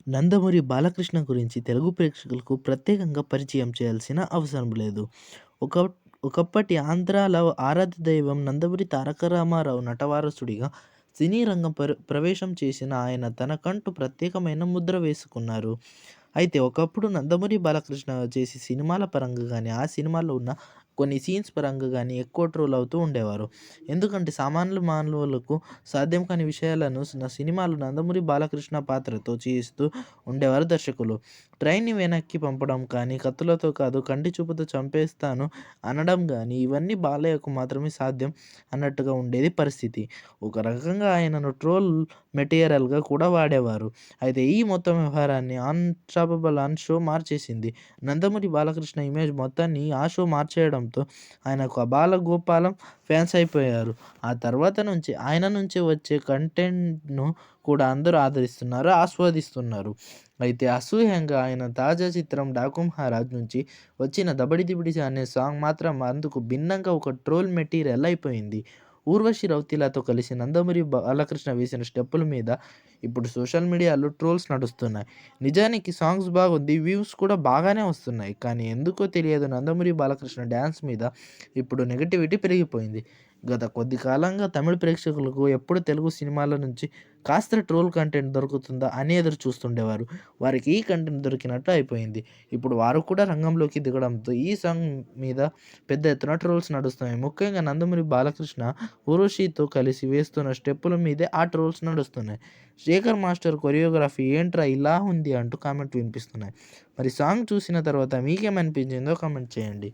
నందమూరి బాలకృష్ణ గురించి తెలుగు ప్రేక్షకులకు ప్రత్యేకంగా పరిచయం చేయాల్సిన అవసరం లేదు. ఒక ఒకప్పటి ఆంధ్రాల ఆరాధ్య దైవం నందమూరి తారక రామారావు నటవారసుడిగా సినీ రంగం ప్రవేశం చేసిన ఆయన తనకంటూ ప్రత్యేకమైన ముద్ర వేసుకున్నారు. అయితే ఒకప్పుడు నందమూరి బాలకృష్ణ చేసే సినిమాల పరంగా గాని, ఆ సినిమాలో ఉన్న కొన్ని సీన్స్ పరంగా గాని ఎక్కువ ట్రోల్ అవుతూ ఉండేవారు. ఎందుకంటే సామాన్య మానవులకు సాధ్యం కాని విషయాలను సినిమాలు నందమూరి బాలకృష్ణ పాత్రతో చేస్తూ ఉండేవారు దర్శకులు. ట్రైన్‌ని వెనక్కి పంపడం కానీ, కత్తులతో కాదు కంటి చూపుతో చంపేస్తాను అనడం గాని ఇవన్నీ బాలయ్యకు మాత్రమే సాధ్యం అన్నట్టుగా ఉండేది పరిస్థితి. ఒక రకంగా ఆయనను ట్రోల్ మెటీరియల్‌గా కూడా వాడేవారు. అయితే ఈ మొత్తం వ్యవహారాన్ని అన్‌స్టాపబుల్ షో మార్చేసింది. నందమూరి బాలకృష్ణ ఇమేజ్ మొత్తాన్ని ఆ షో మార్చేయడంతో ఆయనకు అబాలగోపాలం ఫ్యాన్స్ అయిపోయారు. ఆ తర్వాత నుంచి ఆయన నుంచి వచ్చే కంటెంట్‌ను కూడా అందరూ ఆదరిస్తున్నారు, ఆస్వాదిస్తున్నారు. అయితే అసూయంగా ఆయన తాజా చిత్రం 'డాకు మహారాజ్' నుంచి వచ్చిన 'దబడి దిబిడి' అనే సాంగ్ మాత్రం అందుకు భిన్నంగా ఒక ట్రోల్ మెటీరియల్ అయిపోయింది. ఊర్వశి రౌతేలాతో కలిసి నందమూరి బాలకృష్ణ వేసిన స్టెప్పుల మీద ఇప్పుడు సోషల్ మీడియాలో ట్రోల్స్ నడుస్తున్నాయి. నిజానికి సాంగ్స్ బాగుంది. వ్యూస్ కూడా బాగానే వస్తున్నాయి. కానీ ఎందుకో తెలియదు నందమూరి బాలకృష్ణ డాన్స్ మీద ఇప్పుడు నెగటివిటీ పెరిగిపోయింది. గత కొద్ది కాలంగా తమిళ ప్రేక్షకులకు ఎప్పుడు తెలుగు సినిమాల నుంచి కాస్త ట్రోల్ కంటెంట్ దొరుకుతుందా అని ఎదురు చూస్తుండేవారు. వారికి ఈ కంటెంట్ దొరికినట్టు అయిపోయింది. ఇప్పుడు వారు కూడా రంగంలోకి దిగడంతో ఈ సాంగ్ మీద పెద్ద ఎత్తున ట్రోల్స్ నడుస్తున్నాయి. ముఖ్యంగా నందమూరి బాలకృష్ణ ఊర్వశితో కలిసి వేస్తున్న స్టెప్పుల మీదే ఆ ట్రోల్స్ నడుస్తున్నాయి. శేఖర్ మాస్టర్ కొరియోగ్రఫీ ఏంట్రా ఇలా ఉంది అంటూ కామెంట్ వినిపిస్తున్నాయి. మరి సాంగ్ చూసిన తర్వాత మీకేమనిపించిందో కామెంట్ చేయండి.